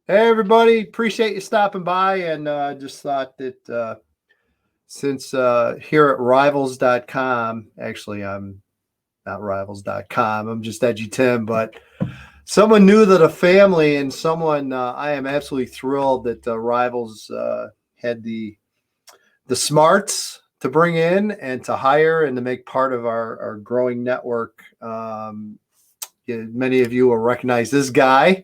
Hey, everybody. Appreciate you stopping by. And just thought that since here at rivals.com, actually, I'm not rivals.com, I'm just Edgy Tim, but someone knew that a family and someone I am absolutely thrilled that Rivals had the smarts to bring in and to hire and to make part of our growing network. Many of you will recognize this guy.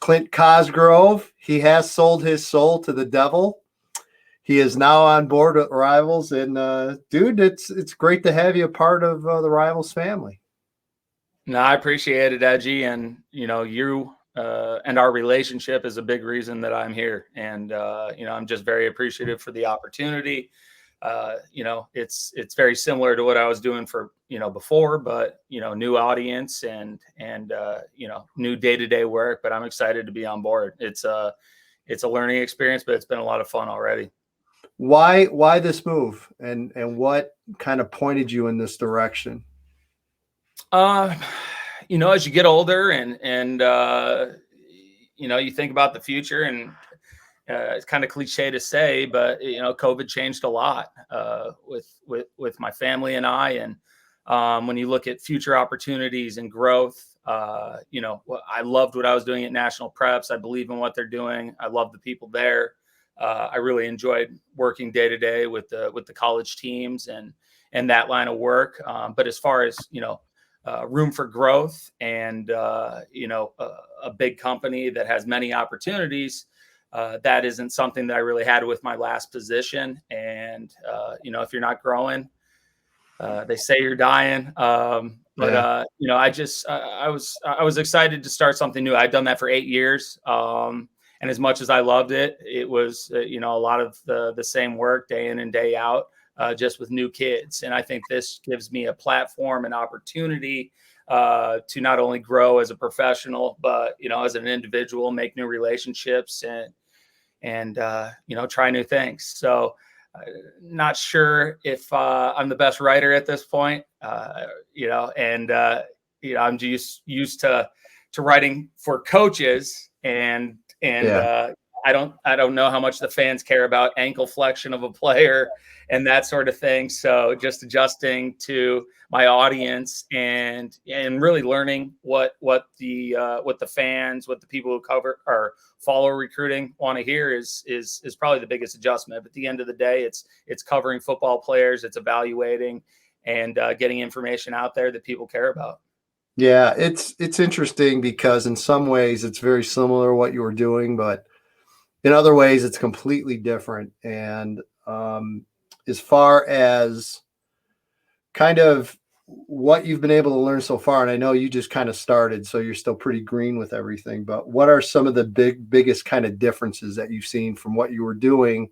Clint Cosgrove, he has sold his soul to the devil. He is now on board with Rivals, and dude, it's great to have you a part of the Rivals family. No, I appreciate it, Edgy, and you and our relationship is a big reason that I'm here, and I'm just very appreciative for the opportunity. It's very similar to what I was doing for before, but new audience and new day-to-day work. But I'm excited to be on board. It's a learning experience, but it's been a lot of fun already. Why this move, and what kind of pointed you in this direction? Uh, as you get older and you think about the future, and it's kind of cliche to say, but COVID changed a lot with my family and I. And when you look at future opportunities and growth, I loved what I was doing at National Preps. I believe in what they're doing. I love the people there. I really enjoyed working day to day with the college teams and that line of work. But as far as room for growth and a big company that has many opportunities, that isn't something that I really had with my last position. And if you're not growing, they say you're dying. I was excited to start something new. I'd done that for 8 years. And as much as I loved it, it was, a lot of the same work day in and day out, just with new kids. And I think this gives me a platform and opportunity to not only grow as a professional, but, as an individual, make new relationships and try new things. So not sure if I'm the best writer at this point, I'm just used to writing for coaches and I don't know how much the fans care about ankle flexion of a player and that sort of thing. So just adjusting to my audience and really learning what the fans, what the people who cover or follow recruiting want to hear is probably the biggest adjustment. But at the end of the day, it's covering football players, it's evaluating and getting information out there that people care about. Yeah, it's interesting because in some ways it's very similar to what you were doing, but in other ways it's completely different. And as far as kind of what you've been able to learn so far, and I know you just kind of started, so you're still pretty green with everything, but what are some of the biggest kind of differences that you've seen from what you were doing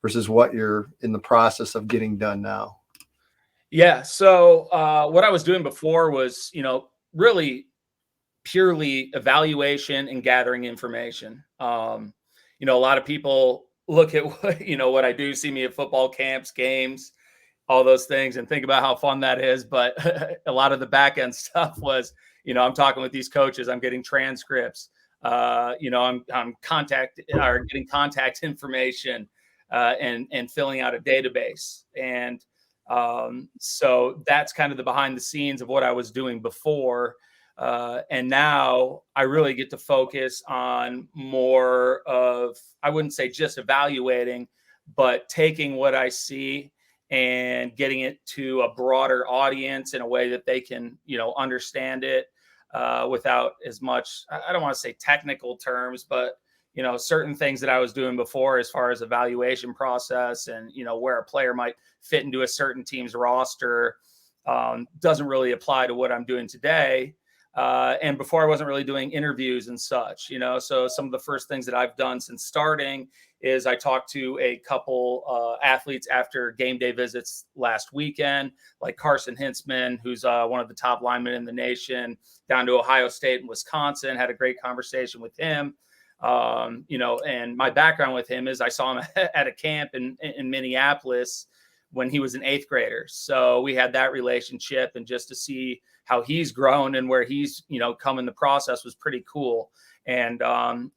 versus what you're in the process of getting done now? Yeah. So what I was doing before was, really purely evaluation and gathering information. A lot of people look at what I do, see me at football camps, games, all those things, and think about how fun that is. But a lot of the back end stuff was, I'm talking with these coaches, I'm getting transcripts, I'm getting contact information, and filling out a database. And so that's kind of the behind the scenes of what I was doing before. And now I really get to focus on more of, I wouldn't say just evaluating, but taking what I see and getting it to a broader audience in a way that they can, understand it without as much, I don't want to say technical terms, but, certain things that I was doing before as far as evaluation process and, where a player might fit into a certain team's roster doesn't really apply to what I'm doing today. And before I wasn't really doing interviews and such, so some of the first things that I've done since starting is I talked to a couple athletes after game day visits last weekend, like Carson Hintzman, who's one of the top linemen in the nation, down to Ohio State and Wisconsin, had a great conversation with him. And my background with him is I saw him at a camp in Minneapolis when he was an 8th grader. So we had that relationship, and just to see how he's grown and where he's, come in the process was pretty cool. And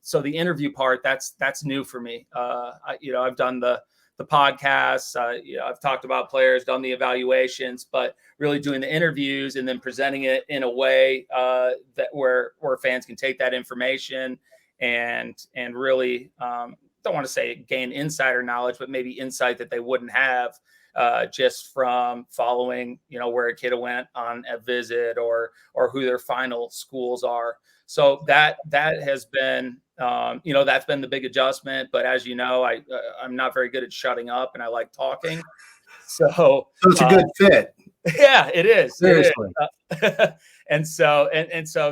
so the interview part, that's new for me. I've done the podcasts, I've talked about players, done the evaluations, but really doing the interviews and then presenting it in a way that where fans can take that information and really don't want to say gain insider knowledge, but maybe insight that they wouldn't have just from following, where a kid went on a visit or who their final schools are. So that has been, that's been the big adjustment. But as you know, I'm not very good at shutting up, and I like talking. So So it's a good fit. yeah, it is. Seriously. And so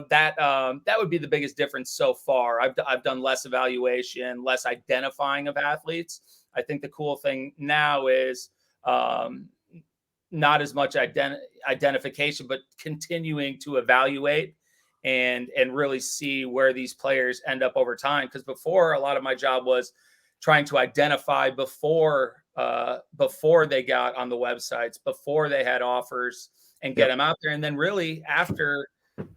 that would be the biggest difference so far. I've done less evaluation, less identifying of athletes. I think the cool thing now is not as much identification, but continuing to evaluate and really see where these players end up over time. Because before, a lot of my job was trying to identify before they got on the websites, before they had offers, and get them out there. And then really after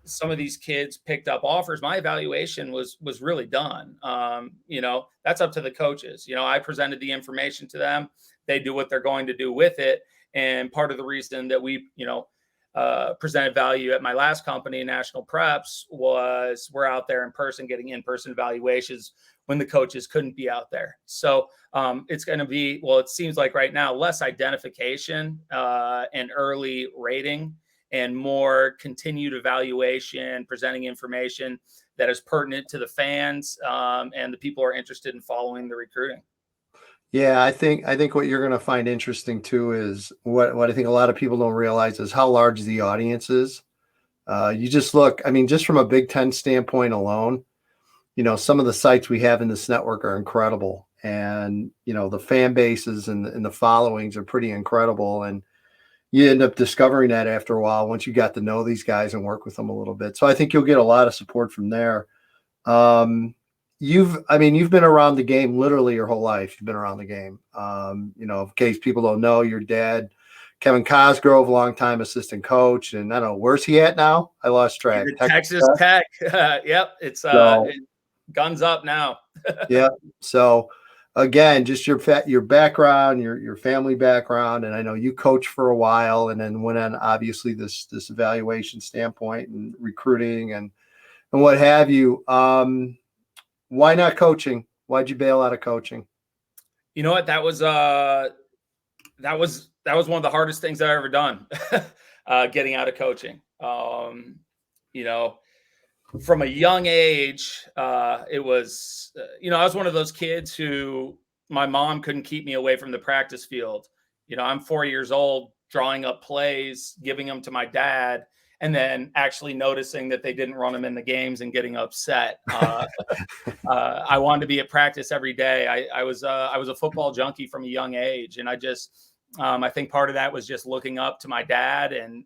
some of these kids picked up offers, my evaluation was really done. That's up to the coaches. I presented the information to them. They do what they're going to do with it. And part of the reason that we, presented value at my last company, National Preps, was we're out there in person getting in-person evaluations when the coaches couldn't be out there. So it's going to be, it seems like right now, less identification and early rating and more continued evaluation, presenting information that is pertinent to the fans and the people who are interested in following the recruiting. Yeah, I think what you're going to find interesting too is what I think a lot of people don't realize is how large the audience is. You just look, just from a Big Ten standpoint alone, some of the sites we have in this network are incredible, and the fan bases and the followings are pretty incredible, and you end up discovering that after a while once you got to know these guys and work with them a little bit. So I think you'll get a lot of support from there. You've been around the game literally your whole life. You've been around the game. In case people don't know, your dad, Kevin Cosgrove, longtime assistant coach, and I don't know, where's he at now? I lost track. Texas Tech. Yep. It's guns up now. Yeah. So again, just your background, your family background, and I know you coached for a while, and then went on obviously this evaluation standpoint and recruiting and what have you. Why not coaching? Why'd you bail out of coaching? You know what? That was one of the hardest things I've ever done, getting out of coaching. From a young age, it was, I was one of those kids who my mom couldn't keep me away from the practice field. I'm 4 years old, drawing up plays, giving them to my dad, and then actually noticing that they didn't run them in the games and getting upset. I wanted to be at practice every day. I was a football junkie from a young age. And I think part of that was just looking up to my dad and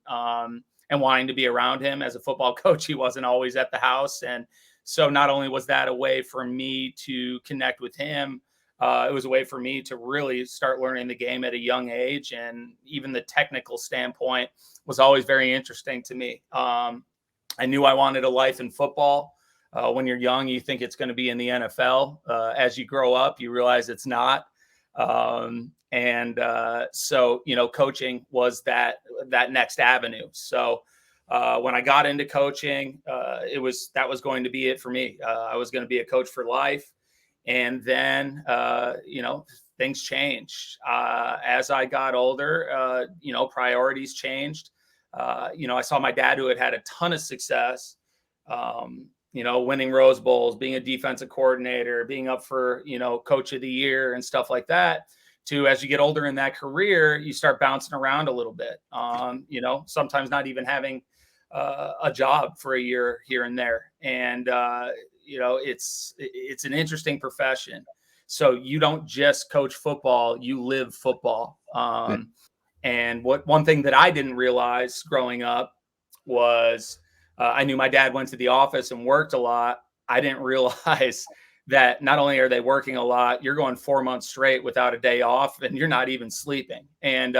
wanting to be around him. As a football coach, he wasn't always at the house. And so not only was that a way for me to connect with him, it was a way for me to really start learning the game at a young age. And even the technical standpoint was always very interesting to me. I knew I wanted a life in football. When you're young, you think it's going to be in the NFL. As you grow up, you realize it's not. So, coaching was that next avenue. So when I got into coaching, that was going to be it for me. I was going to be a coach for life. And then, things changed. As I got older, priorities changed. I saw my dad, who had a ton of success, winning Rose Bowls, being a defensive coordinator, being up for, coach of the year and stuff like that. To, as you get older in that career, you start bouncing around a little bit, sometimes not even having a job for a year here and there. And, it's an interesting profession. So you don't just coach football, you live football. And one thing that I didn't realize growing up was I knew my dad went to the office and worked a lot. I didn't realize that not only are they working a lot, you're going 4 months straight without a day off, and you're not even sleeping. And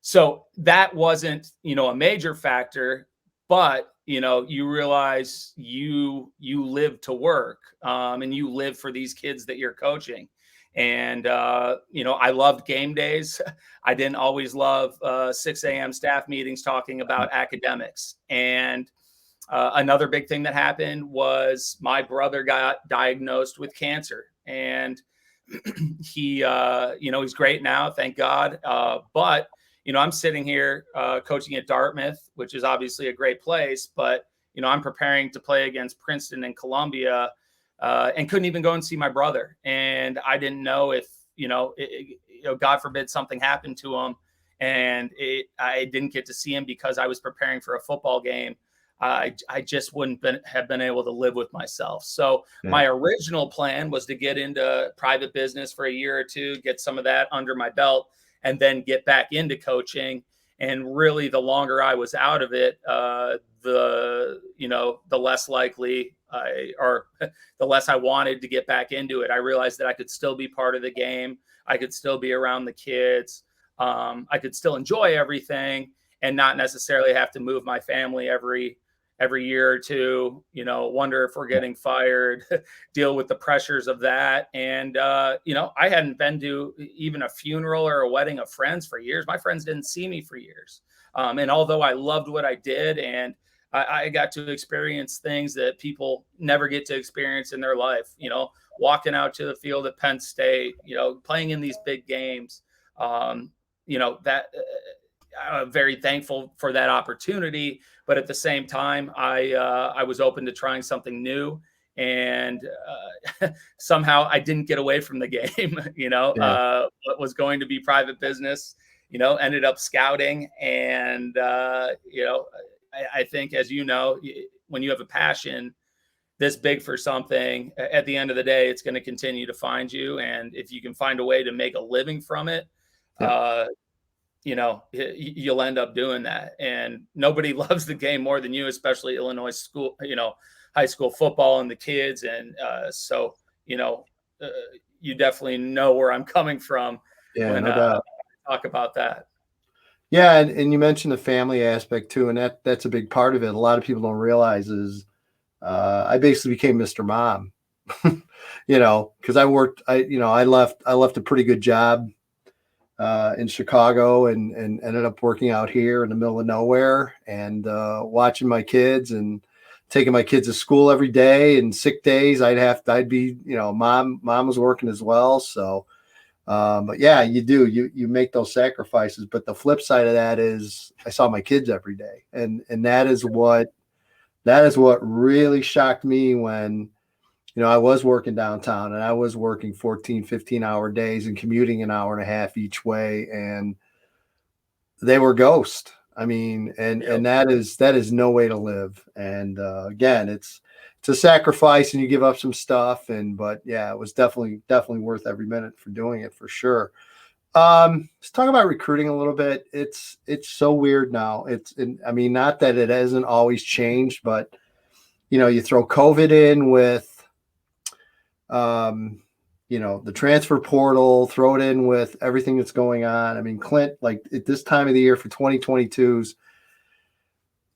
so that wasn't, a major factor, but, you realize you live to work, and you live for these kids that you're coaching. And I loved game days. I didn't always love 6 a.m. staff meetings talking about academics. And another big thing that happened was my brother got diagnosed with cancer, and he's great now, thank God. But I'm sitting here coaching at Dartmouth, which is obviously a great place, but I'm preparing to play against Princeton and Columbia, and couldn't even go and see my brother. And I didn't know if God forbid something happened to him, and I didn't get to see him because I was preparing for a football game. I just wouldn't have been able to live with myself. So my original plan was to get into private business for a year or two, get some of that under my belt, and then get back into coaching. And really, the longer I was out of it, the less likely the less I wanted to get back into it. I realized that I could still be part of the game. I could still be around the kids. I could still enjoy everything and not necessarily have to move my family every year or two, wonder if we're getting fired, deal with the pressures of that. And, I hadn't been to even a funeral or a wedding of friends for years. My friends didn't see me for years. And although I loved what I did, and I got to experience things that people never get to experience in their life, walking out to the field at Penn State, playing in these big games, that I'm very thankful for that opportunity. But at the same time, I was open to trying something new, and somehow I didn't get away from the game. What was going to be private business, ended up scouting. And I think, as when you have a passion this big for something, at the end of the day, it's going to continue to find you. And if you can find a way to make a living from it, you'll end up doing that. And nobody loves the game more than you, especially Illinois school, high school football and the kids. And so you definitely know where I'm coming from when no doubt. I talk about that. Yeah, and you mentioned the family aspect too, and that's a big part of it. A lot of people don't realize is I basically became Mr. Mom, because I left a pretty good job in Chicago and ended up working out here in the middle of nowhere, and watching my kids and taking my kids to school every day. And sick days I'd be, mom was working as well. So, but yeah, you make those sacrifices. But the flip side of that is I saw my kids every day. And that is what really shocked me when, I was working downtown and I was working 14, 15-hour days and commuting an hour and a half each way. And they were ghosts. I mean, and that is no way to live. And again, it's a sacrifice, and you give up some stuff. But yeah, it was definitely worth every minute for doing it, for sure. Let's talk about recruiting a little bit. It's so weird now. Not that it hasn't always changed, but you throw COVID in with the transfer portal, throw it in with everything that's going on. I mean, Clint, like at this time of the year for 2022s,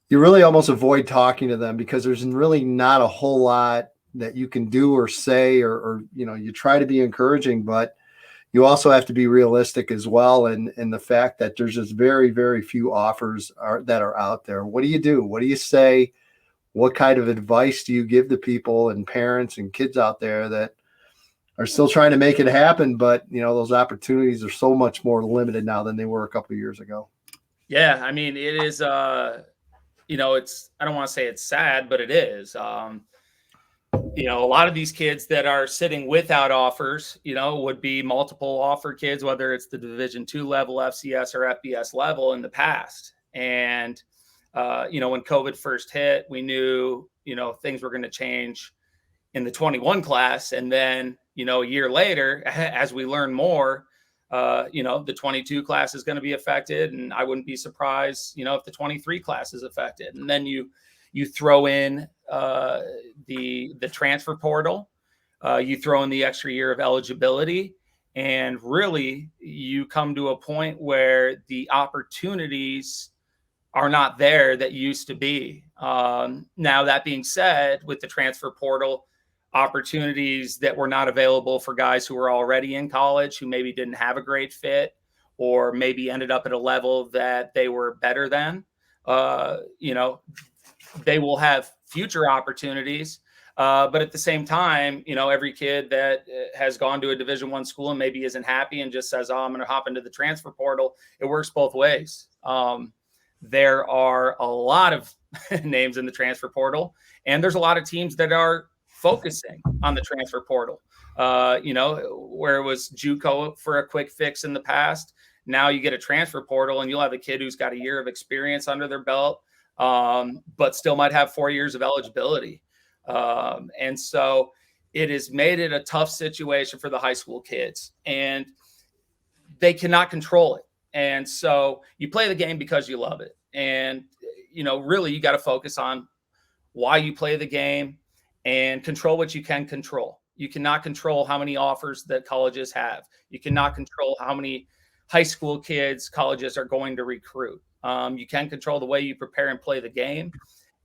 you really almost avoid talking to them because there's really not a whole lot that you can do or say, or you try to be encouraging, but you also have to be realistic as well. And the fact that there's just very, very few offers that are out there. What do you do? What do you say? What kind of advice do you give to people and parents and kids out there that are still trying to make it happen? But, those opportunities are so much more limited now than they were a couple of years ago. Yeah. I mean, it is, I don't want to say it's sad, but it is. A lot of these kids that are sitting without offers, would be multiple offer kids, whether it's the Division II level, FCS or FBS level in the past. And, when COVID first hit, we knew, things were going to change in the 21 class. And then, a year later, as we learn more, the 22 class is going to be affected. And I wouldn't be surprised, if the 23 class is affected. And then you throw in the transfer portal, you throw in the extra year of eligibility, and really you come to a point where the opportunities are not there that used to be. Now, that being said, with the transfer portal, opportunities that were not available for guys who were already in college, who maybe didn't have a great fit, or maybe ended up at a level that they were better than, they will have future opportunities. But at the same time, every kid that has gone to a Division I school and maybe isn't happy and just says, "Oh, I'm going to hop into the transfer portal," it works both ways. There are a lot of names in the transfer portal, and there's a lot of teams that are focusing on the transfer portal. Where it was JUCO for a quick fix in the past, now you get a transfer portal and you'll have a kid who's got a year of experience under their belt, but still might have 4 years of eligibility. And so it has made it a tough situation for the high school kids, and they cannot control it. And so you play the game because you love it. And, really you got to focus on why you play the game and control what you can control. You cannot control how many offers that colleges have. You cannot control how many high school kids colleges are going to recruit. You can control the way you prepare and play the game.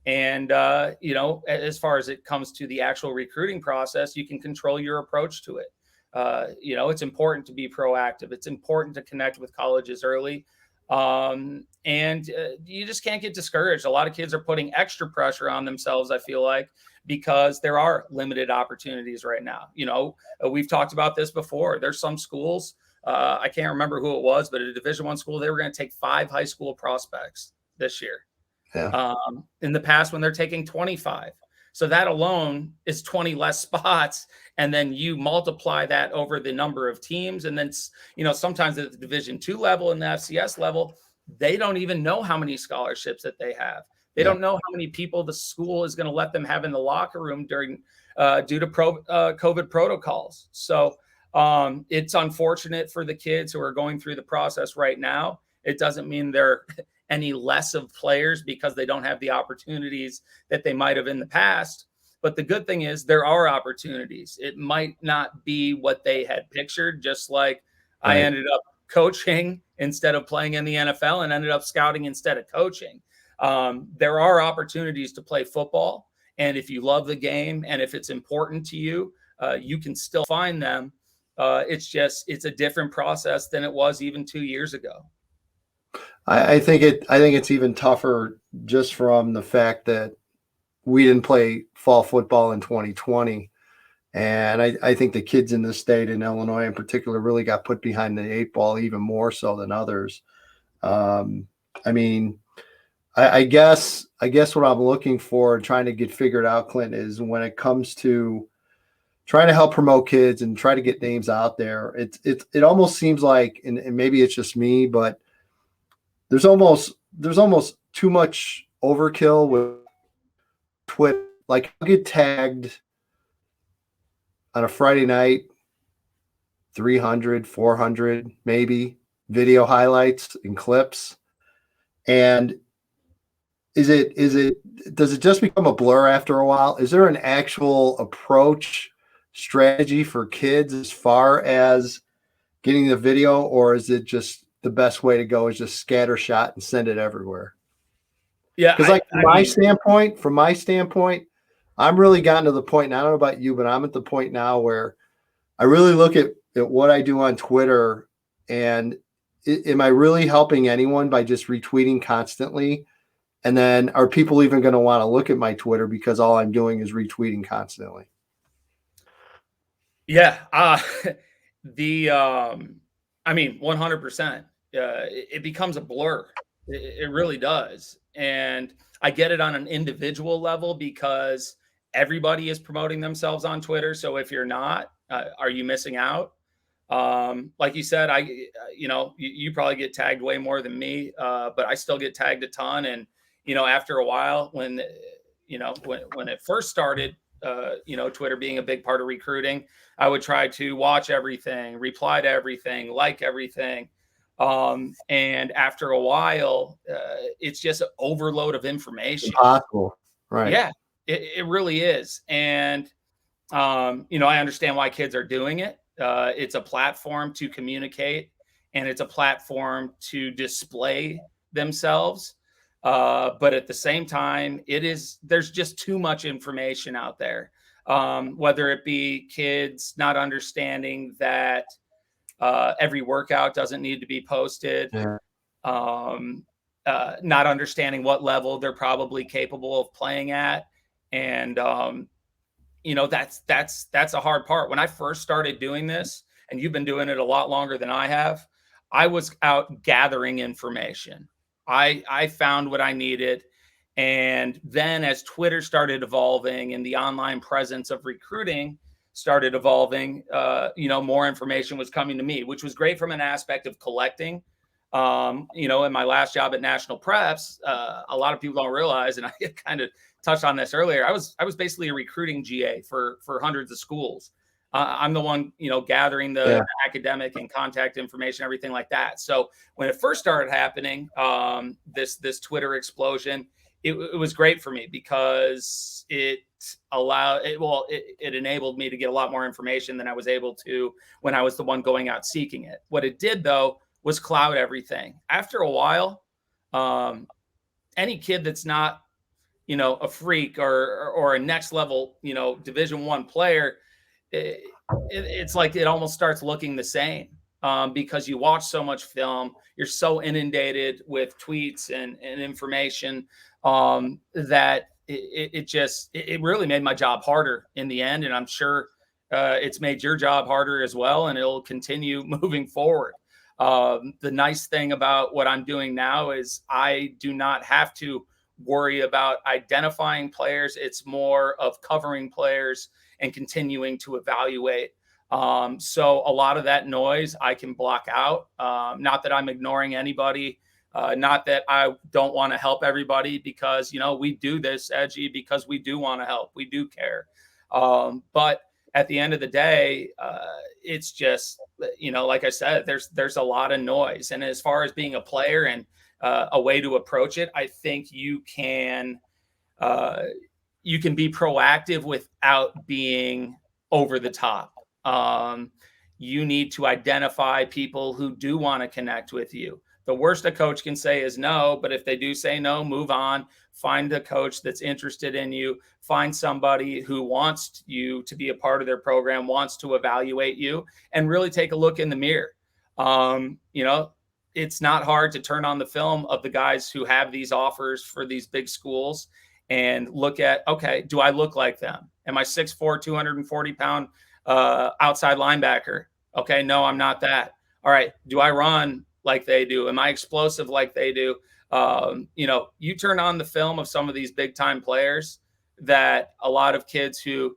And, as far as it comes to the actual recruiting process, you can control your approach to it. It's important to be proactive. It's important to connect with colleges early. And you just can't get discouraged. A lot of kids are putting extra pressure on themselves, I feel like, because there are limited opportunities right now. We've talked about this before. There's some schools, I can't remember who it was, but at a Division I school, they were going to take 5 high school prospects this year. Yeah. In the past, when they're taking 25. So that alone is 20 less spots. And then you multiply that over the number of teams. And then, sometimes at the Division II level and the FCS level, they don't even know how many scholarships that they have. They don't know how many people the school is going to let them have in the locker room due to COVID protocols. So it's unfortunate for the kids who are going through the process right now. It doesn't mean they're any less of players because they don't have the opportunities that they might have in the past. But the good thing is there are opportunities. It might not be what they had pictured, just like I ended up coaching instead of playing in the NFL and ended up scouting instead of coaching. There are opportunities to play football. And if you love the game and if it's important to you, you can still find them. It's a different process than it was even 2 years ago. I think it's even tougher just from the fact that we didn't play fall football in 2020. And I think the kids in this state, in Illinois in particular, really got put behind the 8 ball even more so than others. I guess what I'm looking for, trying to get figured out, Clint, is when it comes to trying to help promote kids and try to get names out there, it almost seems like, and maybe it's just me, but there's almost too much overkill with Twitter. Like, I'll get tagged on a Friday night, 300, 400, maybe video highlights and clips. And does it just become a blur after a while? Is there an actual approach strategy for kids as far as getting the video, or is it just the best way to go is just scatter shot and send it everywhere? Yeah. Because from my standpoint, I'm really gotten to the point, and I don't know about you, but I'm at the point now where I really look at what I do on Twitter, and am I really helping anyone by just retweeting constantly? And then are people even going to want to look at my Twitter because all I'm doing is retweeting constantly? Yeah. 100%. It becomes a blur. It really does. And I get it on an individual level because everybody is promoting themselves on Twitter. So if you're not, are you missing out? Like you said, you probably get tagged way more than me, but I still get tagged a ton. And, after a while, when it first started, Twitter being a big part of recruiting, I would try to watch everything, reply to everything, like everything. And after a while, it's just an overload of information. Impossible. Right. Yeah, it really is. And, I understand why kids are doing it. It's a platform to communicate, and it's a platform to display themselves. But at the same time, there's just too much information out there. Whether it be kids not understanding that every workout doesn't need to be posted, Yeah. um, not understanding what level they're probably capable of playing at, and that's a hard part. When I first started doing this, and you've been doing it a lot longer than I have, I was out gathering information. I found what I needed, and then as Twitter started evolving and the online presence of recruiting started evolving, more information was coming to me, which was great from an aspect of collecting. In my last job at National Preps, a lot of people don't realize, and I kind of touched on this earlier. I was basically a recruiting GA for hundreds of schools. I'm the one, gathering the Yeah. academic and contact information, everything like that. So when it first started happening, this Twitter explosion, it was great for me because it enabled me to get a lot more information than I was able to when I was the one going out seeking it. What it did though was cloud everything. After a while, any kid that's not, a freak or a next level, Division I player, it's like it almost starts looking the same, because you watch so much film, you're so inundated with tweets and information, that it really made my job harder in the end, and I'm sure it's made your job harder as well, and it'll continue moving forward. The nice thing about what I'm doing now is I do not have to worry about identifying players. It's more of covering players and continuing to evaluate. So a lot of that noise I can block out. Not that I'm ignoring anybody, not that I don't want to help everybody, because, we do this, Edgy, because we do want to help. We do care. But at the end of the day, it's just, like I said, there's a lot of noise. And as far as being a player and a way to approach it, I think you can be proactive without being over the top. You need to identify people who do want to connect with you. The worst a coach can say is no, but if they do say no, move on. Find a coach that's interested in you. Find somebody who wants you to be a part of their program, wants to evaluate you, and really take a look in the mirror. It's not hard to turn on the film of the guys who have these offers for these big schools and look at, okay, do I look like them? Am I 6'4", 240-pound outside linebacker? Okay, no, I'm not that. All right, do I run like they do? Am I explosive like they do? You turn on the film of some of these big time players that a lot of kids who,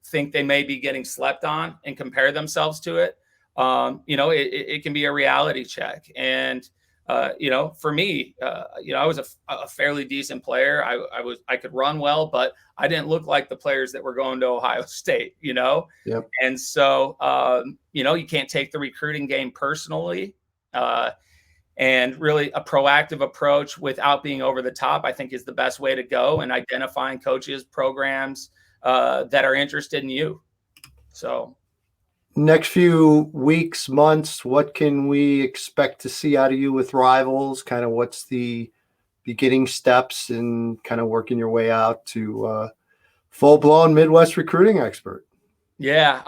think they may be getting slept on and compare themselves to it. It can be a reality check. And, for me, I was a fairly decent player. I could run well, but I didn't look like the players that were going to Ohio State, Yep. And so, you can't take the recruiting game personally. And really a proactive approach without being over the top, I think, is the best way to go, and identifying coaches, programs that are interested in you. So Next few weeks, months, what can we expect to see out of you with Rivals? Kind of what's the beginning steps in kind of working your way out to full-blown Midwest recruiting expert? Yeah.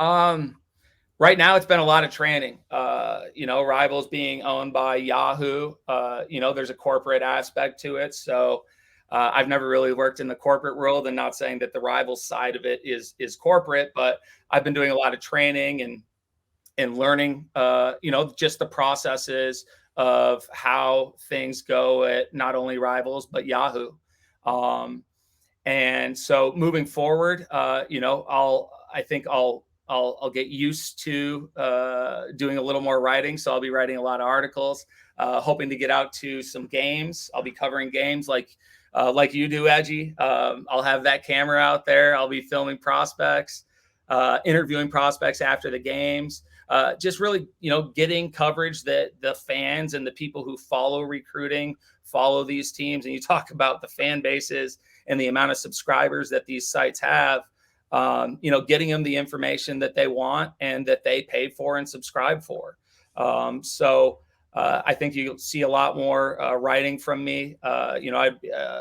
Right now it's been a lot of training. Rivals being owned by Yahoo, there's a corporate aspect to it. So I've never really worked in the corporate world, and not saying that the Rivals side of it is corporate, but I've been doing a lot of training and learning, just the processes of how things go at not only Rivals, but Yahoo. And so moving forward, I think I'll get used to doing a little more writing. So I'll be writing a lot of articles, hoping to get out to some games. I'll be covering games like you do, Edgy. I'll have that camera out there. I'll be filming prospects, interviewing prospects after the games. Just really, getting coverage that the fans and the people who follow recruiting, follow these teams. And you talk about the fan bases and the amount of subscribers that these sites have. Getting them the information that they want and that they pay for and subscribe for. So I think you'll see a lot more writing from me. I'm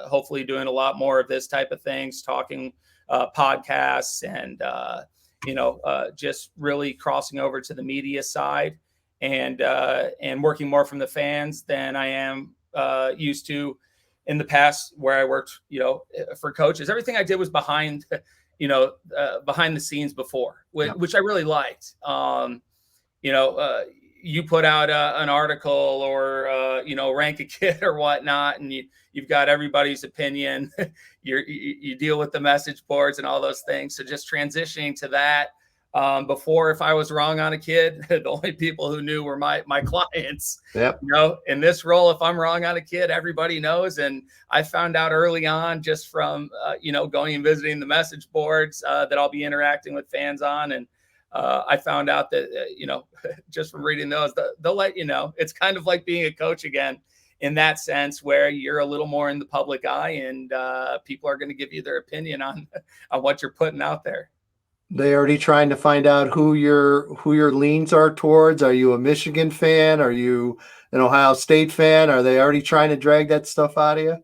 hopefully doing a lot more of this type of things, talking podcasts, and just really crossing over to the media side, and working more from the fans than I am used to in the past, where I worked, for coaches. Everything I did was behind, behind the scenes before, which I really liked. You put out an article, or rank a kid or whatnot, and you've got everybody's opinion. You deal with the message boards and all those things. So just transitioning to that. Before, if I was wrong on a kid, the only people who knew were my clients. Yep. In this role, if I'm wrong on a kid, everybody knows. And I found out early on, just from going and visiting the message boards that I'll be interacting with fans on, and I found out that just from reading those, they'll let you know. It's kind of like being a coach again, in that sense, where you're a little more in the public eye, and people are going to give you their opinion on what you're putting out there. They already trying to find out who your leans are towards. Are you a Michigan fan? Are you an Ohio State fan? Are they already trying to drag that stuff out of you?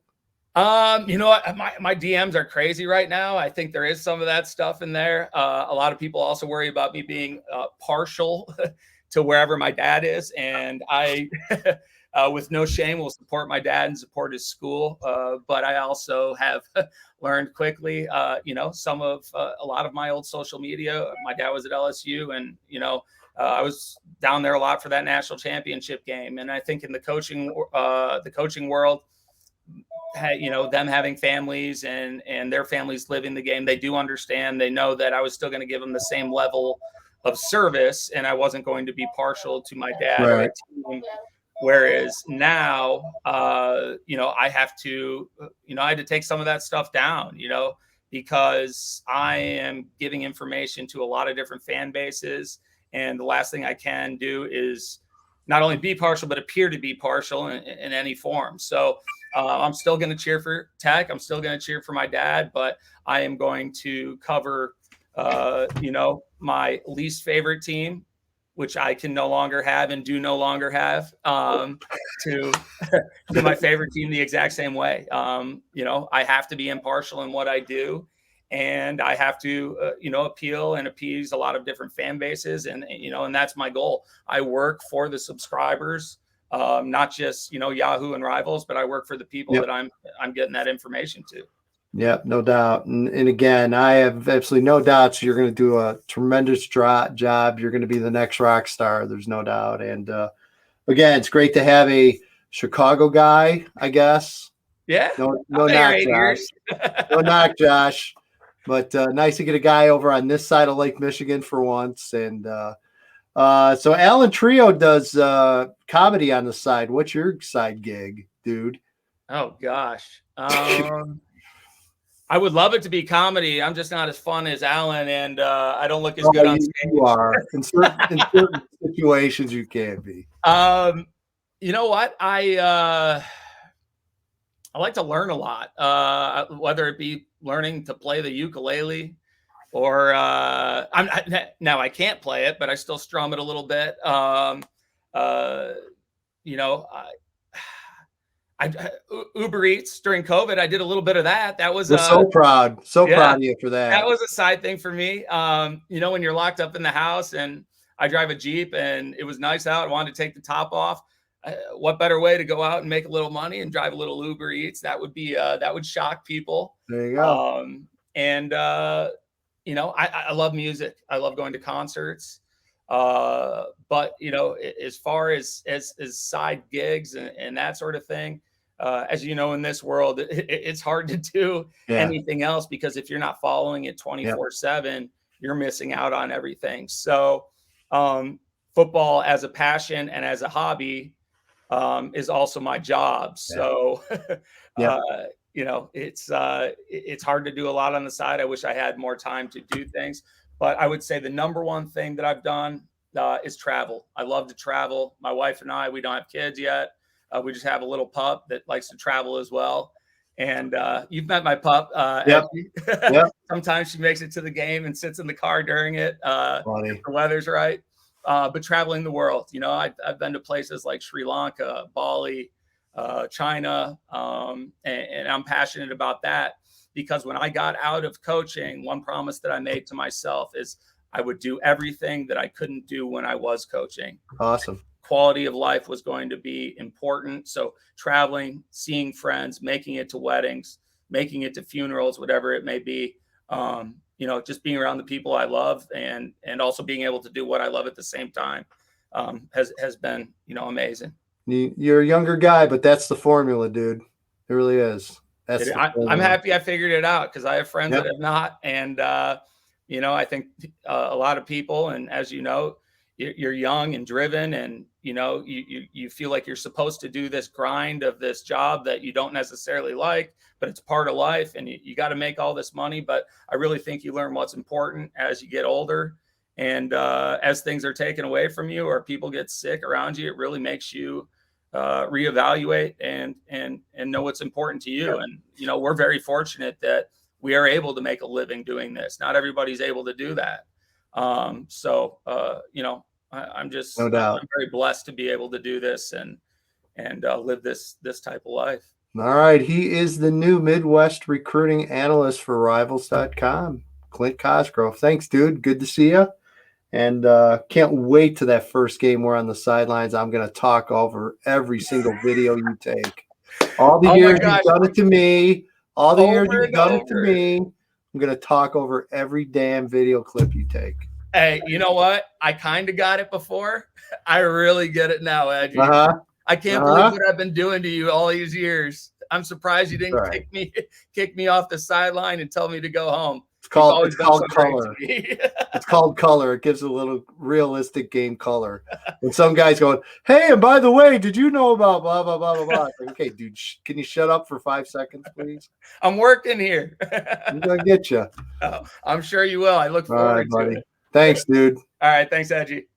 My DMs are crazy right now. I think there is some of that stuff in there. A lot of people also worry about me being partial to wherever my dad is, and I, with no shame, will support my dad and support his school. But I also have learned quickly, some of a lot of my old social media. My dad was at LSU, and I was down there a lot for that national championship game. And I think in the coaching world, them having families and their families living the game, they do understand. They know that I was still going to give them the same level of service, and I wasn't going to be partial to my dad or a team. Whereas now, I have to, I had to take some of that stuff down, because I am giving information to a lot of different fan bases. And the last thing I can do is not only be partial, but appear to be partial in any form. So I'm still going to cheer for Tech. I'm still going to cheer for my dad, but I am going to cover, my least favorite team, which I can no longer have and do no longer have, to my favorite team the exact same way. I have to be impartial in what I do, and I have to, appeal and appease a lot of different fan bases. And that's my goal. I work for the subscribers, not just, Yahoo and Rivals, but I work for the people that I'm getting that information to. Yeah, no doubt. And again, I have absolutely no doubts you're going to do a tremendous job. You're going to be the next rock star. There's no doubt. And again, it's great to have a Chicago guy, I guess. Yeah. No knock, Josh. No knock, Josh. But nice to get a guy over on this side of Lake Michigan for once. And so Alan Trio does comedy on the side. What's your side gig, dude? Oh, gosh. I would love it to be comedy. I'm just not as fun as Alan, and I don't look as good on stage. You are. In certain situations, you can be. You know what? I like to learn a lot, whether it be learning to play the ukulele, or now I can't play it, but I still strum it a little bit. Uber Eats during COVID, I did a little bit of that. That was so proud of you for that. That was a side thing for me. When you're locked up in the house, and I drive a Jeep, and it was nice out, I wanted to take the top off. What better way to go out and make a little money and drive a little Uber Eats? That would be that would shock people. There you go. I love music. I love going to concerts. But as far as side gigs and that sort of thing, as you know, in this world, it's hard to do anything else, because if you're not following it 24/7, you're missing out on everything. So football as a passion and as a hobby is also my job. So it's hard to do a lot on the side. I wish I had more time to do things. But I would say the number one thing that I've done is travel. I love to travel. My wife and I, we don't have kids yet. We just have a little pup that likes to travel as well. And you've met my pup. Sometimes she makes it to the game and sits in the car during it. If the weather's right. but traveling the world. I've been to places like Sri Lanka, Bali, China, and I'm passionate about that because when I got out of coaching, one promise that I made to myself is I would do everything that I couldn't do when I was coaching. Awesome. Quality of life was going to be important. So traveling, seeing friends, making it to weddings, making it to funerals, whatever it may be. Just being around the people I love and also being able to do what I love at the same time has been, amazing. You're a younger guy, but that's the formula, dude. It really is. I'm happy I figured it out because I have friends that have not. And, I think a lot of people, and as you know, you're young and driven and, you feel like you're supposed to do this grind of this job that you don't necessarily like, but it's part of life and you got to make all this money. But I really think you learn what's important as you get older. And as things are taken away from you or people get sick around you, it really makes you reevaluate and know what's important to you. And, we're very fortunate that we are able to make a living doing this. Not everybody's able to do that. I'm just, no doubt. I'm very blessed to be able to do this and live this type of life. All right. He is the new Midwest recruiting analyst for Rivals.com, Clint Cosgrove. Thanks, dude. Good to see you. And can't wait to that first game. We're on the sidelines. I'm going to talk over every single video you take. All the years you've done it to me. All the years you've done it to me. I'm going to talk over every damn video clip you take. Hey, you know what? I kind of got it before. I really get it now, Edgy. I can't believe what I've been doing to you all these years. I'm surprised you didn't kick me off the sideline and tell me to go home. It's called color. It's called color. It gives a little realistic game color. When some guy's going, hey, and by the way, did you know about blah, blah, blah, blah, blah? Like, okay, dude, can you shut up for 5 seconds, please? I'm working here. I'm going to get you. Oh, I'm sure you will. I look forward to it. Thanks, dude. All right. Thanks, Edgy.